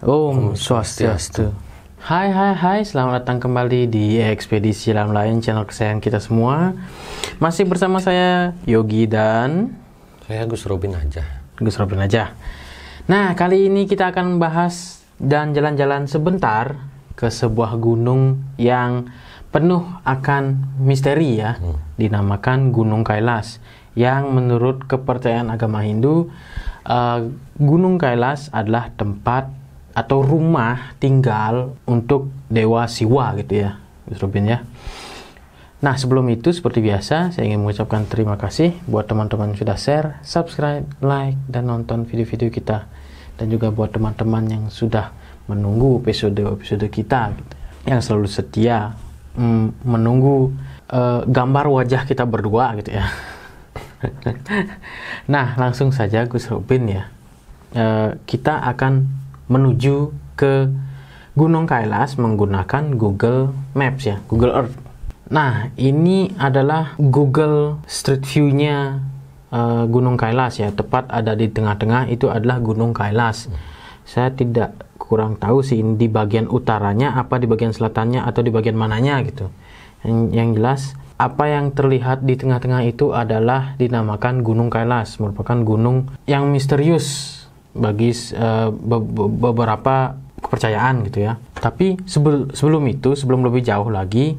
Om Swastiastu. Hai, selamat datang kembali di Ekspedisi Alam Lain, channel kesayangan kita semua. Masih bersama saya Yogi dan saya Gus Robin aja. Nah, kali ini kita akan membahas dan jalan-jalan sebentar ke sebuah gunung yang penuh akan misteri ya, dinamakan Gunung Kailas. Yang menurut kepercayaan agama Hindu, Gunung Kailas adalah tempat atau rumah tinggal untuk Dewa Siwa gitu ya, Gus Robin ya. Nah, sebelum itu seperti biasa saya ingin mengucapkan terima kasih buat teman-teman yang sudah share, subscribe, like, dan nonton video-video kita. Dan juga buat teman-teman yang sudah menunggu episode kita gitu, yang selalu setia menunggu gambar wajah kita berdua gitu ya. Nah, langsung saja Gus Robin ya. Kita akan menuju ke Gunung Kailas menggunakan Google Maps ya, Google Earth. Nah, ini adalah Google Street View-nya Gunung Kailas ya, tepat ada di tengah-tengah itu adalah Gunung Kailas. Saya tidak kurang tahu sih ini di bagian utaranya apa di bagian selatannya atau di bagian mananya gitu. Yang jelas apa yang terlihat di tengah-tengah itu adalah dinamakan Gunung Kailas, merupakan gunung yang misterius bagi beberapa kepercayaan gitu ya. Tapi sebelum lebih jauh lagi,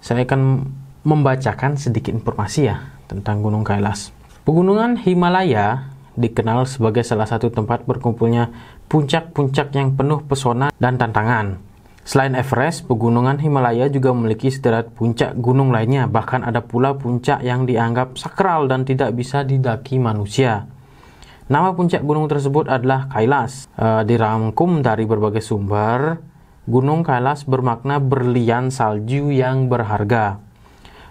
saya akan membacakan sedikit informasi ya tentang Gunung Kailas. Pegunungan Himalaya dikenal sebagai salah satu tempat berkumpulnya puncak-puncak yang penuh pesona dan tantangan. Selain Everest, pegunungan Himalaya juga memiliki sederet puncak gunung lainnya. Bahkan ada pula puncak yang dianggap sakral dan tidak bisa didaki manusia. Nama puncak gunung tersebut adalah Kailas. Dirangkum dari berbagai sumber, Gunung Kailas bermakna berlian salju yang berharga.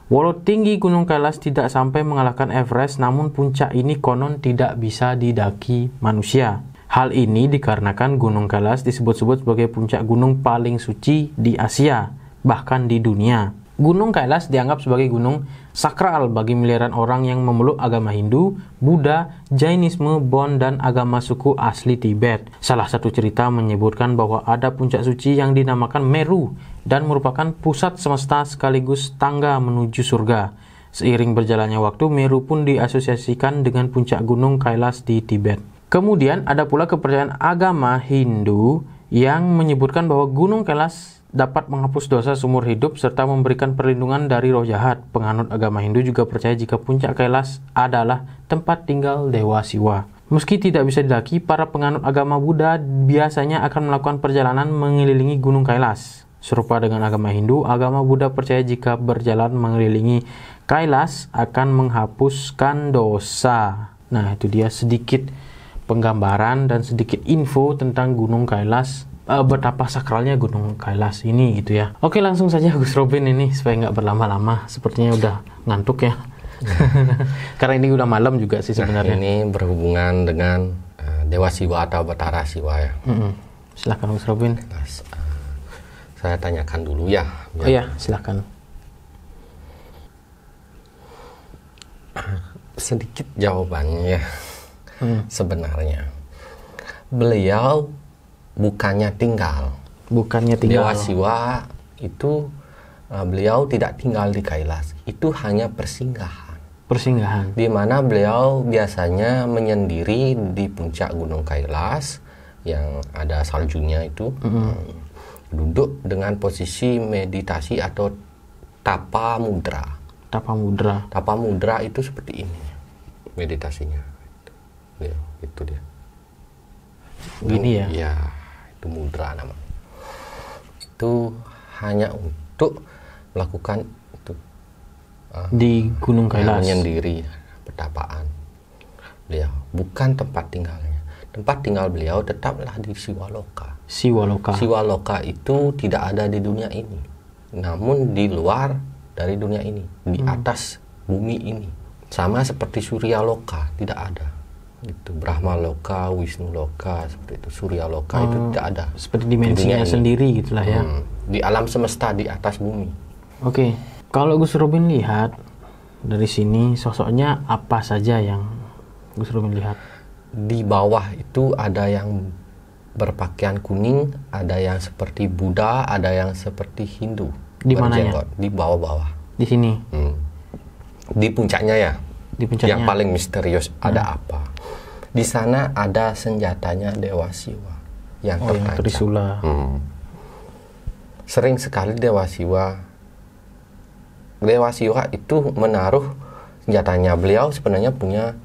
Walau tinggi Gunung Kailas tidak sampai mengalahkan Everest, namun puncak ini konon tidak bisa didaki manusia. Hal ini dikarenakan Gunung Kailas disebut-sebut sebagai puncak gunung paling suci di Asia, bahkan di dunia. Gunung Kailas dianggap sebagai gunung sakral bagi miliaran orang yang memeluk agama Hindu, Buddha, Jainisme, Bon, dan agama suku asli Tibet. Salah satu cerita menyebutkan bahwa ada puncak suci yang dinamakan Meru dan merupakan pusat semesta sekaligus tangga menuju surga. Seiring berjalannya waktu, Meru pun diasosiasikan dengan puncak gunung Kailas di Tibet. Kemudian ada pula kepercayaan agama Hindu yang menyebutkan bahwa Gunung Kailas dapat menghapus dosa seumur hidup serta memberikan perlindungan dari roh jahat. Penganut agama Hindu juga percaya jika puncak Kailas adalah tempat tinggal Dewa Siwa. Meski tidak bisa didaki, para penganut agama Buddha biasanya akan melakukan perjalanan mengelilingi Gunung Kailas. Serupa dengan agama Hindu, agama Buddha percaya jika berjalan mengelilingi Kailas akan menghapuskan dosa. Nah, itu dia sedikit penggambaran dan sedikit info tentang Gunung Kailas, betapa sakralnya Gunung Kailas ini gitu ya. Oke, langsung saja Gus Robin ini supaya nggak berlama-lama. Sepertinya udah ngantuk ya. Karena ini udah malam juga sih sebenarnya. Ini berhubungan dengan Dewa Siwa atau Batara Siwa ya. Silakan Gus Robin. Saya tanyakan dulu ya. Oh ya, silakan. Sedikit jawabannya ya. Sebenarnya beliau bukannya tinggal. Dewa Siwa itu beliau tidak tinggal di Kailas. Itu hanya persinggahan. Di mana beliau biasanya menyendiri di puncak Gunung Kailas yang ada saljunya itu, duduk dengan posisi meditasi atau tapa mudra. Tapa mudra itu seperti ini meditasinya. Itu dia. Gini ya? Ya, itu mudra nama. Itu hanya untuk melakukan itu di Gunung Kailas. Menyendiri, pertapaan. Beliau bukan tempat tinggalnya. Tempat tinggal beliau tetaplah di Siwaloka. Siwaloka itu tidak ada di dunia ini, namun di luar dari dunia ini, di atas bumi ini. Sama seperti Suryaloka, tidak ada. Itu Brahma Loka, Wisnu Loka, seperti itu. Surya Loka itu tidak ada. Seperti dimensinya sendiri gitulah ya. Di alam semesta di atas bumi. Oke. Kalau Gus Robin lihat dari sini sosoknya apa saja yang Gus Robin lihat? Di bawah itu ada yang berpakaian kuning, ada yang seperti Buddha, ada yang seperti Hindu. Di mananya? Di bawah-bawah. Di sini. Di puncaknya ya. Di puncaknya. Yang paling misterius ada apa? Di sana ada senjatanya Dewa Siwa yang tertancap. Trisula. Sering sekali Dewa Siwa itu menaruh senjatanya. Beliau sebenarnya punya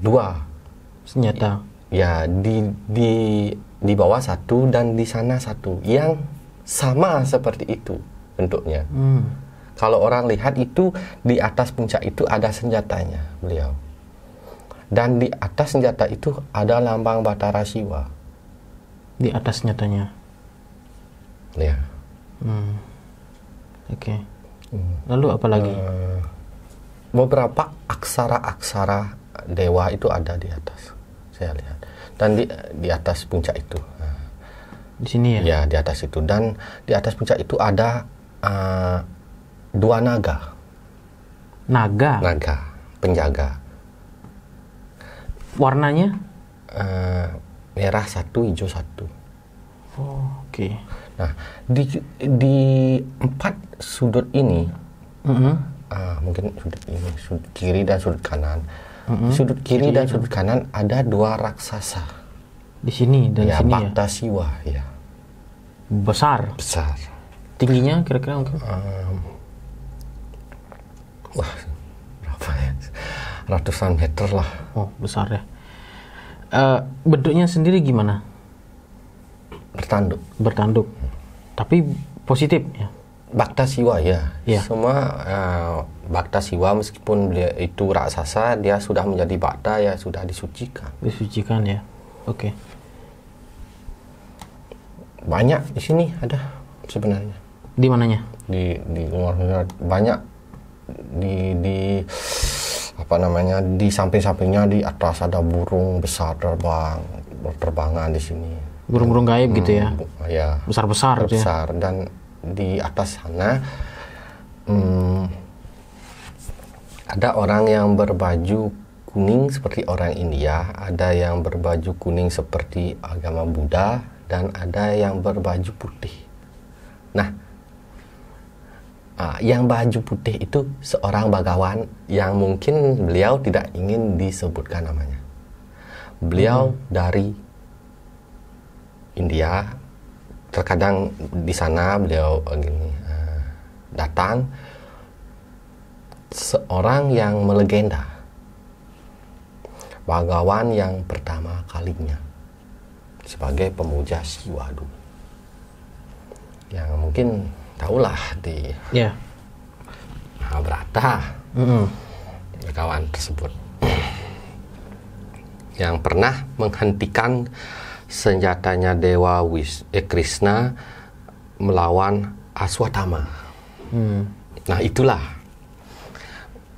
2 senjata. Ya, di bawah 1 dan di sana 1 yang sama seperti itu bentuknya. Kalau orang lihat itu di atas puncak itu ada senjatanya beliau. Dan di atas senjata itu ada lambang Batara Siwa. Di atas senjatanya. Ya. Oke. Lalu apa lagi? Beberapa aksara-aksara dewa itu ada di atas. Saya lihat. Dan di atas puncak itu. Di sini ya? Ya, di atas itu. Dan di atas puncak itu ada 2 naga. Naga? Naga, penjaga. Warnanya? Merah 1, hijau 1. Oh, oke. Nah, di 4 sudut ini, mungkin sudut ini, sudut kiri dan sudut kanan. Sudut kiri dan sudut kanan ada 2 raksasa. Di sini dan ya, sini ya? Bhakta Siwa, ya. Besar? Besar. Tingginya kira-kira mungkin? Wah, berapa ya? Ratusan meter lah. Oh, besar ya. Bentuknya sendiri gimana? Bertanduk. Tapi positif ya? Bhakta Siwa ya. Semua Bhakta Siwa meskipun beliau itu raksasa, dia sudah menjadi Bhakta ya, sudah disucikan. Disucikan ya. Oke. Banyak di sini ada sebenarnya. Di mananya? Di luar banyak di apa namanya, di samping-sampingnya, di atas ada burung besar berterbangan di sini. Burung-burung gaib gitu ya? Ya. Besar-besar gitu ya? Besar. Dan di atas sana ada orang yang berbaju kuning seperti orang India, ada yang berbaju kuning seperti agama Buddha, dan ada yang berbaju putih. Nah, yang baju putih itu seorang bagawan yang mungkin beliau tidak ingin disebutkan namanya. Beliau dari India. Terkadang di sana beliau datang seorang yang melegenda, bagawan yang pertama kalinya sebagai pemuja Siwa dulu, yang mungkin tahulah di Mahabharata. Bagawan tersebut yang pernah menghentikan senjatanya Dewa Krishna melawan Aswatthama. Nah, itulah.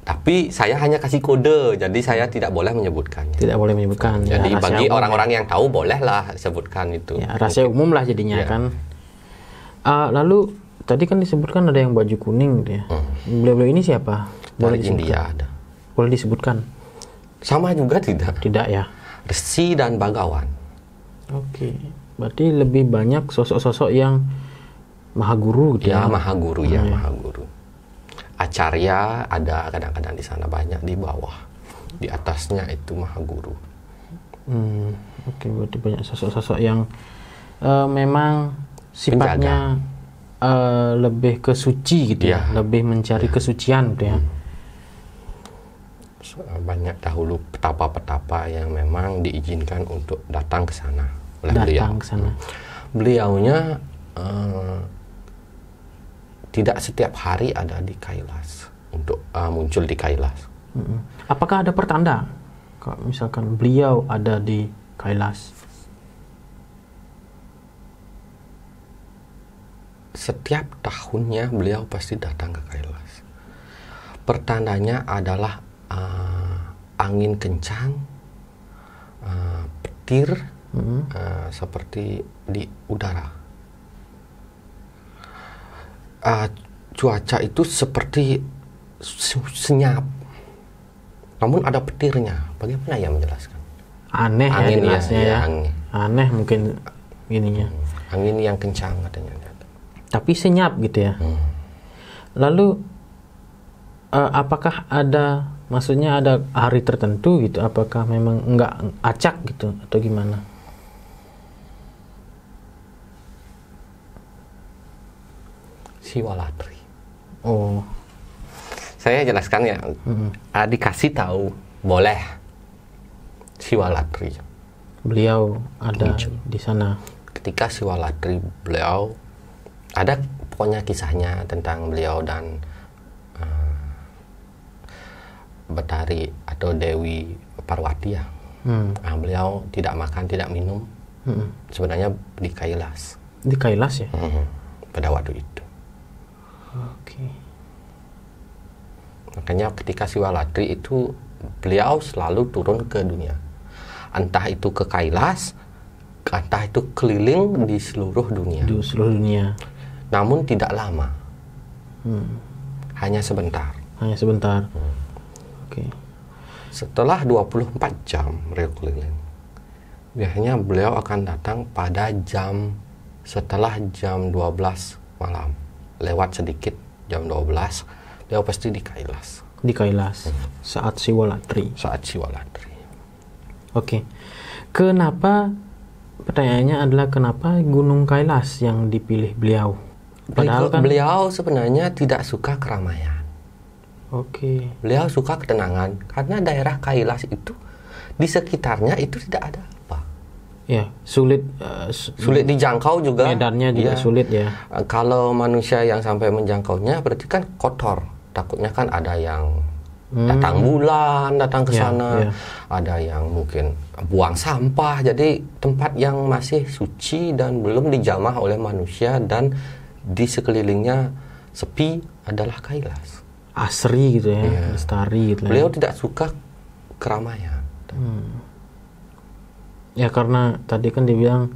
Tapi saya hanya kasih kode, jadi saya tidak boleh menyebutkannya. Tidak boleh menyebutkan. Jadi ya, bagi orang-orang yang tahu bolehlah sebutkan itu. Ya, rahasia umum lah jadinya kan. Lalu tadi kan disebutkan ada yang baju kuning gitu ya. Beliau-beliau ini siapa? Dari India ada. Boleh disebutkan? Sama juga tidak? Tidak ya. Resi dan bagawan. Oke, berarti lebih banyak sosok-sosok yang mahaguru gitu ya? Mahaguru ya, mahaguru. Acarya ada kadang-kadang di sana, banyak di bawah. Di atasnya itu mahaguru. Oke, berarti banyak sosok-sosok yang memang sifatnya lebih ke suci gitu ya, lebih mencari kesucian gitu ya. Banyak dahulu petapa-petapa yang memang diizinkan untuk datang ke sana oleh beliau. Beliaunya tidak setiap hari ada di Kailas untuk muncul di Kailas. Apakah ada pertanda kalau misalkan beliau ada di Kailas? Setiap tahunnya beliau pasti datang ke Kailas. Pertandanya adalah angin kencang, petir, seperti di udara. Cuaca itu seperti senyap, namun ada petirnya. Bagaimana ya menjelaskan? Aneh angin ya, ya, angin. Aneh mungkin ininya. Angin yang kencang katanya. Tapi senyap gitu ya. Lalu apakah maksudnya ada hari tertentu gitu? Apakah memang enggak acak gitu atau gimana? Siwalatri. Oh. Saya jelaskan ya. Dikasih tahu boleh Siwalatri. Beliau ada di sana. Ketika Siwalatri, beliau ada pokoknya kisahnya tentang beliau dan Betari atau Dewi Parwati ya. Beliau tidak makan, tidak minum. Sebenarnya di Kailas. Di Kailas ya? Pada waktu itu. Oke. Makanya ketika Siwalatri itu beliau selalu turun ke dunia. Entah itu ke Kailas, entah itu keliling di seluruh dunia. Di seluruh dunia. Namun tidak lama. Hanya sebentar. Hanya sebentar. Oke. Setelah 24 jam beliau keliling, biasanya beliau akan datang pada setelah jam 12 malam. Lewat sedikit jam 12, beliau pasti di Kailas. Di Kailas. Saat Siwalatri. Saat Siwalatri. Oke. Pertanyaannya adalah kenapa Gunung Kailas yang dipilih beliau? Padahal kan beliau sebenarnya tidak suka keramaian. Oke. Beliau suka ketenangan karena daerah Kailas itu di sekitarnya itu tidak ada apa. Ya, sulit dijangkau juga. Medannya juga sulit ya. Kalau manusia yang sampai menjangkaunya berarti kan kotor. Takutnya kan ada yang datang bulan, datang ke sana. Ada yang mungkin buang sampah. Jadi tempat yang masih suci dan belum dijamah oleh manusia dan di sekelilingnya sepi adalah Kailas. Asri gitu ya, lestari gitu. Beliau tidak suka keramaian. Ya karena tadi kan dibilang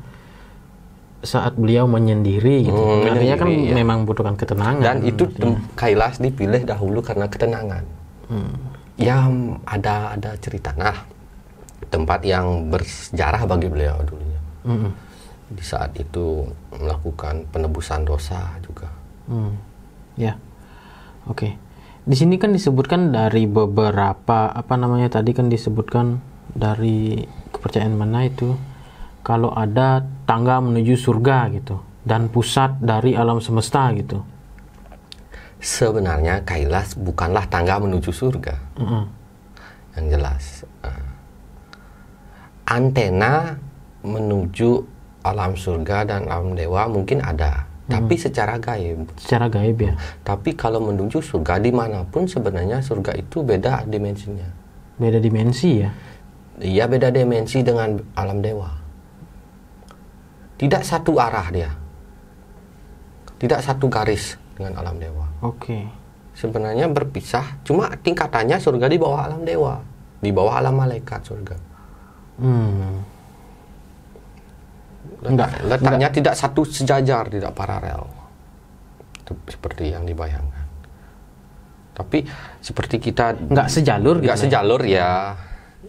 saat beliau menyendiri gitu. Artinya kan memang butuhkan ketenangan. Dan itu Kailas dipilih dahulu karena ketenangan. Ya ada cerita. Nah, tempat yang bersejarah bagi beliau dulunya. Di saat itu melakukan penebusan dosa juga. Ya. Oke. Di sini kan disebutkan dari beberapa tadi kan disebutkan dari kepercayaan mana itu kalau ada tangga menuju surga gitu dan pusat dari alam semesta gitu. Sebenarnya Kailas bukanlah tangga menuju surga. Yang jelas antena menuju alam surga dan alam dewa mungkin ada, tapi secara gaib. Secara gaib ya. Tapi kalau menuju surga dimanapun sebenarnya surga itu beda dimensinya. Beda dimensi ya. Iya, beda dimensi dengan alam dewa. Tidak satu arah dia. Tidak satu garis dengan alam dewa. Oke. Sebenarnya berpisah, cuma tingkatannya surga di bawah alam dewa, di bawah alam malaikat surga. Letaknya tidak satu sejajar, tidak paralel. Seperti yang dibayangkan. Tapi seperti kita nggak sejalur gitu. Nggak sejalur ya.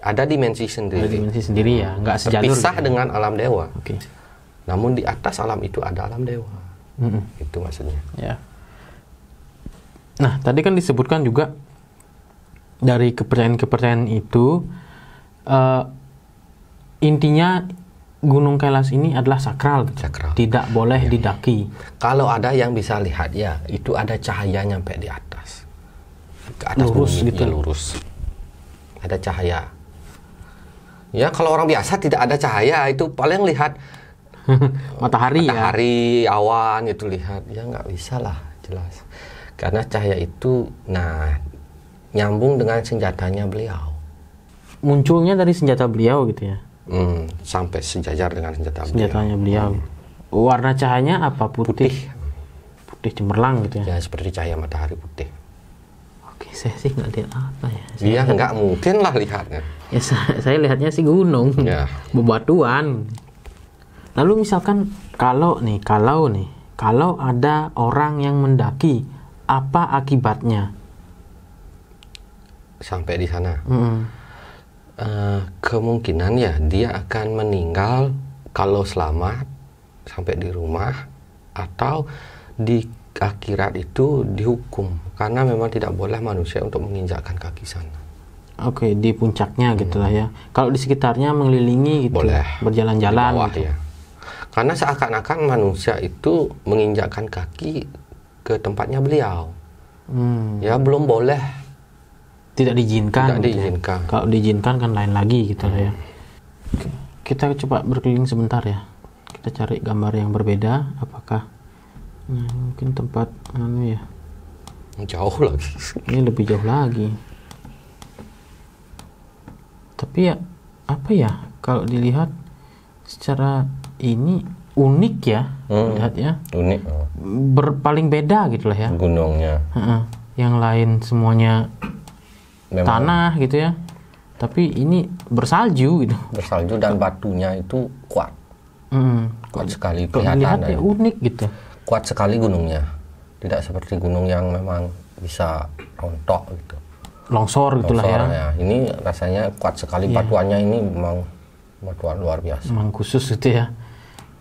Ada dimensi sendiri. Ada dimensi sendiri ya, nggak sejalur. Terpisah gitu. Dengan alam dewa. Oke. Namun di atas alam itu ada alam dewa. Itu maksudnya. Ya. Nah, tadi kan disebutkan juga dari kepercayaan itu intinya Gunung Kailas ini adalah sakral, gitu. Sakral. Tidak boleh didaki. Kalau ada yang bisa lihat ya, itu ada cahaya nyampe di atas. Ke atas lurus bumi, gitu. Ya, lurus. Ada cahaya. Ya, kalau orang biasa tidak ada cahaya, itu paling lihat matahari, awan itu lihat. Ya nggak bisa lah, jelas. Karena cahaya itu nyambung dengan senjatanya beliau. Munculnya dari senjata beliau gitu ya. Sampai sejajar dengan senjatanya beliau. Warna cahayanya apa? Putih cemerlang gitu ya. Ya, seperti cahaya matahari putih. Oke, saya sih nggak lihat apa ya. Iya, nggak mungkin lah lihatnya. Ya, saya lihatnya sih gunung, bebatuan. Lalu misalkan kalau ada orang yang mendaki, apa akibatnya? Sampai di sana. Kemungkinan ya dia akan meninggal kalau selamat sampai di rumah atau di akhirat itu dihukum, karena memang tidak boleh manusia untuk menginjakkan kaki sana. Oke, di puncaknya gitulah ya. Kalau di sekitarnya mengelilingi gitu, boleh berjalan-jalan di bawah, gitu. ya. Karena seakan-akan manusia itu menginjakkan kaki ke tempatnya beliau. Ya belum boleh. Tidak diizinkan. Tidak diizinkan. Ya. Kalau diizinkan kan lain lagi gitu lah ya. Oke. Kita coba berkeliling sebentar ya. Kita cari gambar yang berbeda. Apakah mungkin tempat ya? Jauh lagi. Ini lebih jauh lagi. Tapi ya apa ya? Kalau dilihat secara ini unik ya, lihat ya. Unik. Paling beda gitu lah ya. Gunungnya. Yang lain semuanya memang tanah gitu ya. Tapi ini bersalju gitu. Bersalju dan batunya itu kuat. Kuat sekali kelihatannya. Unik gitu. Kuat sekali gunungnya. Tidak seperti gunung yang memang bisa rontok gitu. Longsor gitulah ya. Ini rasanya kuat sekali, batuannya ini memang batuan luar biasa. Memang khusus gitu ya.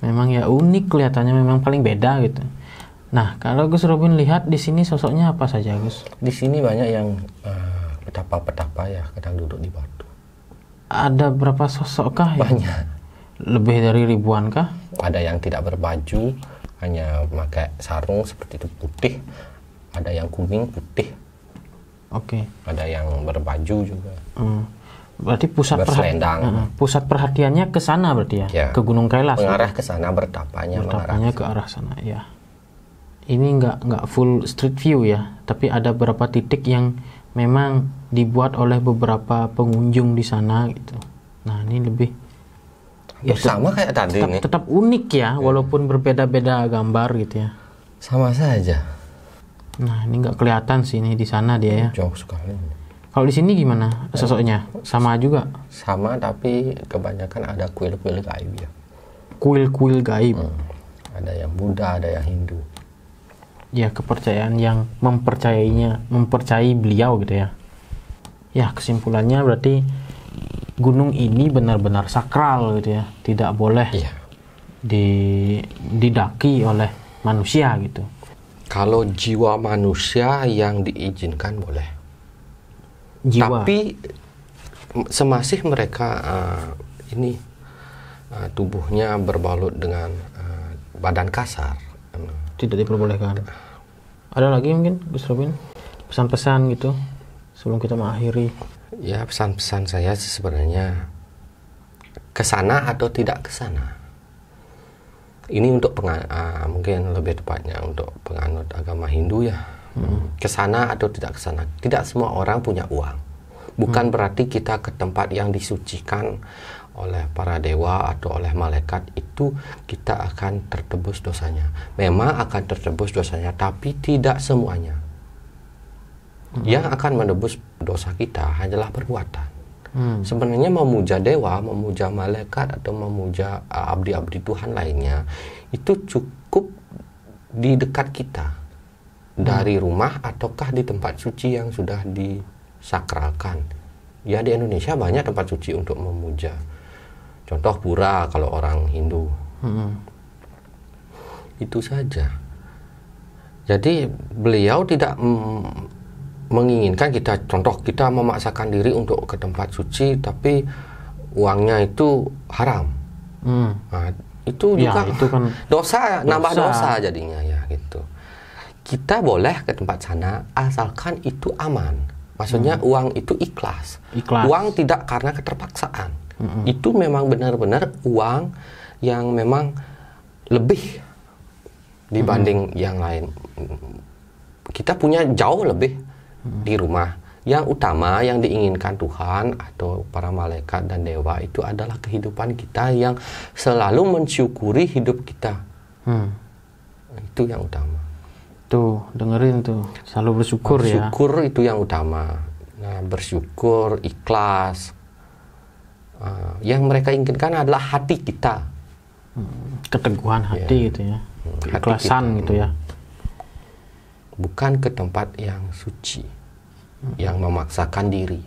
Memang ya unik kelihatannya, memang paling beda gitu. Nah, kalau Gus Robin lihat di sini sosoknya apa saja, Gus? Di sini banyak yang petapa-petapa ya, kadang duduk di batu. Ada berapa sosok kah? Banyak. Lebih dari ribuan kah? Ada yang tidak berbaju, hanya memakai sarung seperti itu putih. Ada yang kuning putih. Oke. Ada yang berbaju juga. Berarti pusat perhatiannya ke sana berarti ya? Ke Gunung Kailas. Mengarah ke sana, bertapanya ke arah sana ya. Ini nggak full street view ya, tapi ada beberapa titik yang memang dibuat oleh beberapa pengunjung di sana gitu. Nah, ini lebih sama kayak tadi nih. Tetap unik ya, walaupun berbeda-beda gambar gitu ya. Sama saja. Nah, ini nggak kelihatan sih ini di sana dia ya. Jauh sekali. Kalau di sini gimana sosoknya? Sama juga? Sama, tapi kebanyakan ada kuil-kuil gaib ya. Kuil-kuil gaib. Ada yang Buddha, ada yang Hindu. Ya, kepercayaan yang mempercayai beliau gitu ya. Ya, kesimpulannya berarti gunung ini benar-benar sakral gitu ya. Tidak boleh didaki oleh manusia gitu. Kalau jiwa manusia yang diizinkan boleh. Jiwa. Tapi semasih mereka tubuhnya berbalut dengan badan kasar, tidak diperbolehkan. Ada lagi mungkin Gus Robin pesan-pesan gitu sebelum kita mengakhiri? Ya, pesan-pesan saya sebenarnya kesana atau tidak kesana. Ini untuk mungkin lebih tepatnya untuk penganut agama Hindu ya. Kesana atau tidak kesana. Tidak semua orang punya uang. Bukan berarti kita ke tempat yang disucikan oleh para dewa atau oleh malaikat itu kita akan tertebus dosanya. Memang akan tertebus dosanya, tapi tidak semuanya. Yang akan menebus dosa kita hanyalah perbuatan. Sebenarnya memuja dewa, memuja malaikat atau memuja abdi-abdi Tuhan lainnya itu cukup di dekat kita, dari rumah ataukah di tempat suci yang sudah disakralkan. Ya, di Indonesia banyak tempat suci untuk memuja. Contoh pura kalau orang Hindu. Itu saja. Jadi beliau tidak menginginkan kita memaksakan diri untuk ke tempat suci tapi uangnya itu haram. Nah, itu juga itu kan dosa, nambah dosa jadinya ya gitu. Kita boleh ke tempat sana asalkan itu aman. Maksudnya uang itu ikhlas. Uang tidak karena keterpaksaan. Itu memang benar-benar uang yang memang lebih dibanding yang lain. Kita punya jauh lebih di rumah. Yang utama yang diinginkan Tuhan atau para malaikat dan dewa itu adalah kehidupan kita yang selalu mensyukuri hidup kita. Itu yang utama. Tuh, dengerin tuh. Selalu bersyukur ya. Bersyukur itu yang utama. Nah, bersyukur, ikhlas. Yang mereka inginkan adalah hati kita. Keteguhan hati gitu ya. Keikhlasan gitu ya. Bukan ke tempat yang suci, yang memaksakan diri.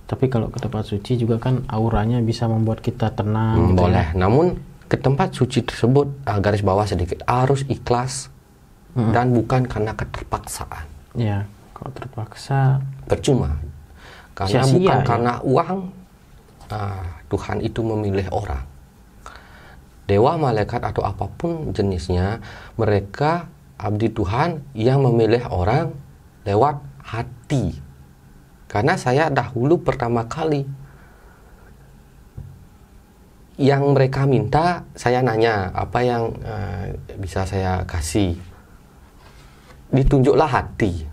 Tapi kalau ke tempat suci juga kan auranya bisa membuat kita tenang. Boleh, gitu ya. Namun ke tempat suci tersebut, garis bawah sedikit, harus ikhlas dan bukan karena keterpaksaan. Ya, kalau terpaksa percuma. Karena sia-sia, bukan ya? karena uang Tuhan itu memilih orang. Dewa, malaikat atau apapun jenisnya, mereka abdi Tuhan yang memilih orang lewat hati. Karena saya dahulu pertama kali yang mereka minta, saya nanya apa yang bisa saya kasih. Ditunjuklah hati.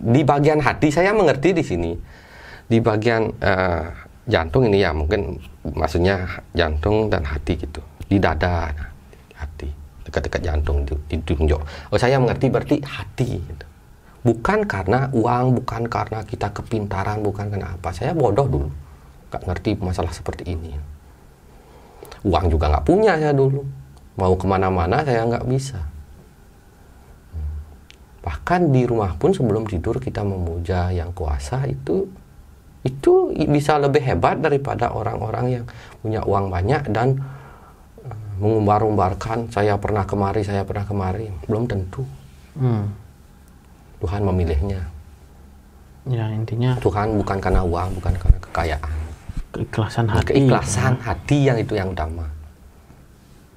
Di bagian hati saya mengerti di sini. Di bagian jantung ini ya, mungkin maksudnya jantung dan hati gitu. Di dada, hati, dekat-dekat jantung ditunjuk. Oh, saya mengerti berarti hati gitu. Bukan karena uang, bukan karena kita kepintaran, bukan karena apa. Saya bodoh dulu, gak ngerti masalah seperti ini. Uang juga nggak punya saya dulu. Mau kemana-mana saya nggak bisa. Bahkan di rumah pun sebelum tidur kita memuja yang kuasa, itu bisa lebih hebat daripada orang-orang yang punya uang banyak dan mengumbar-umbarkan saya pernah kemari. Belum tentu. Tuhan memilihnya. Ya, intinya Tuhan bukan karena uang, bukan karena kekayaan. Keikhlasan hati. Keikhlasan hati yang itu yang utama.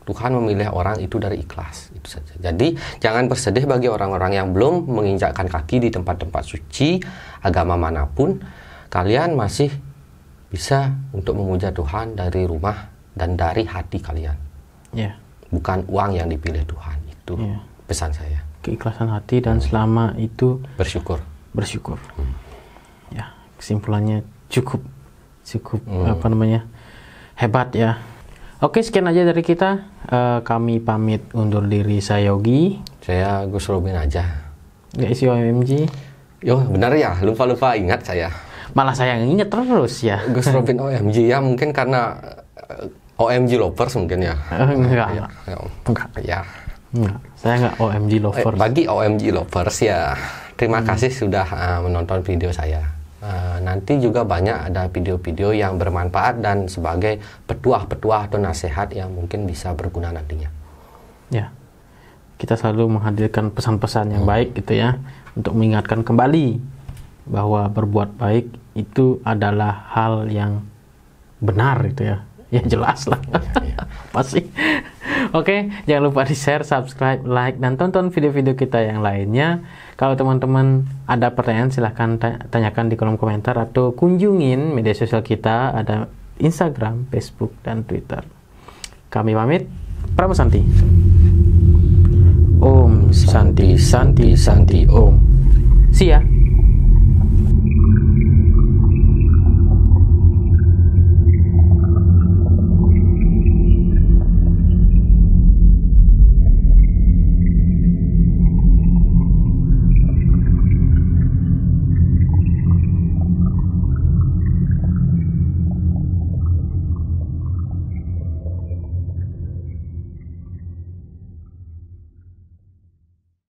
Tuhan memilih orang itu dari ikhlas, itu saja. Jadi jangan bersedih bagi orang-orang yang belum menginjakkan kaki di tempat-tempat suci agama manapun. Kalian masih bisa untuk memuja Tuhan dari rumah dan dari hati kalian. Ya. Bukan uang yang dipilih Tuhan. Itu pesan saya. Keikhlasan hati dan selama itu bersyukur. Ya, kesimpulannya cukup hebat ya. Oke, sekian aja dari kita. Kami pamit undur diri. Saya Yogi. Saya Gus Robin aja. Nggak isi OMG. Yo, benar ya, lupa ingat saya. Malah saya ingat terus ya. Gus Robin OMG ya, mungkin karena OMG lovers mungkin ya. Enggak. Ya. Enggak. Saya nggak OMG lovers. Bagi OMG lovers ya, terima kasih sudah menonton video saya. Nanti juga banyak ada video-video yang bermanfaat dan sebagai petuah-petuah atau nasihat yang mungkin bisa berguna nantinya. Ya, kita selalu menghadirkan pesan-pesan yang baik gitu ya, untuk mengingatkan kembali bahwa berbuat baik itu adalah hal yang benar gitu ya. Ya jelas lah. Pasti. Oke, jangan lupa di-share, subscribe, like, dan tonton video-video kita yang lainnya. Kalau teman-teman ada pertanyaan, silahkan tanyakan di kolom komentar atau kunjungin media sosial kita, ada Instagram, Facebook, dan Twitter. Kami pamit, Pramu Santi. Om Santi Santi Santi Om. See ya.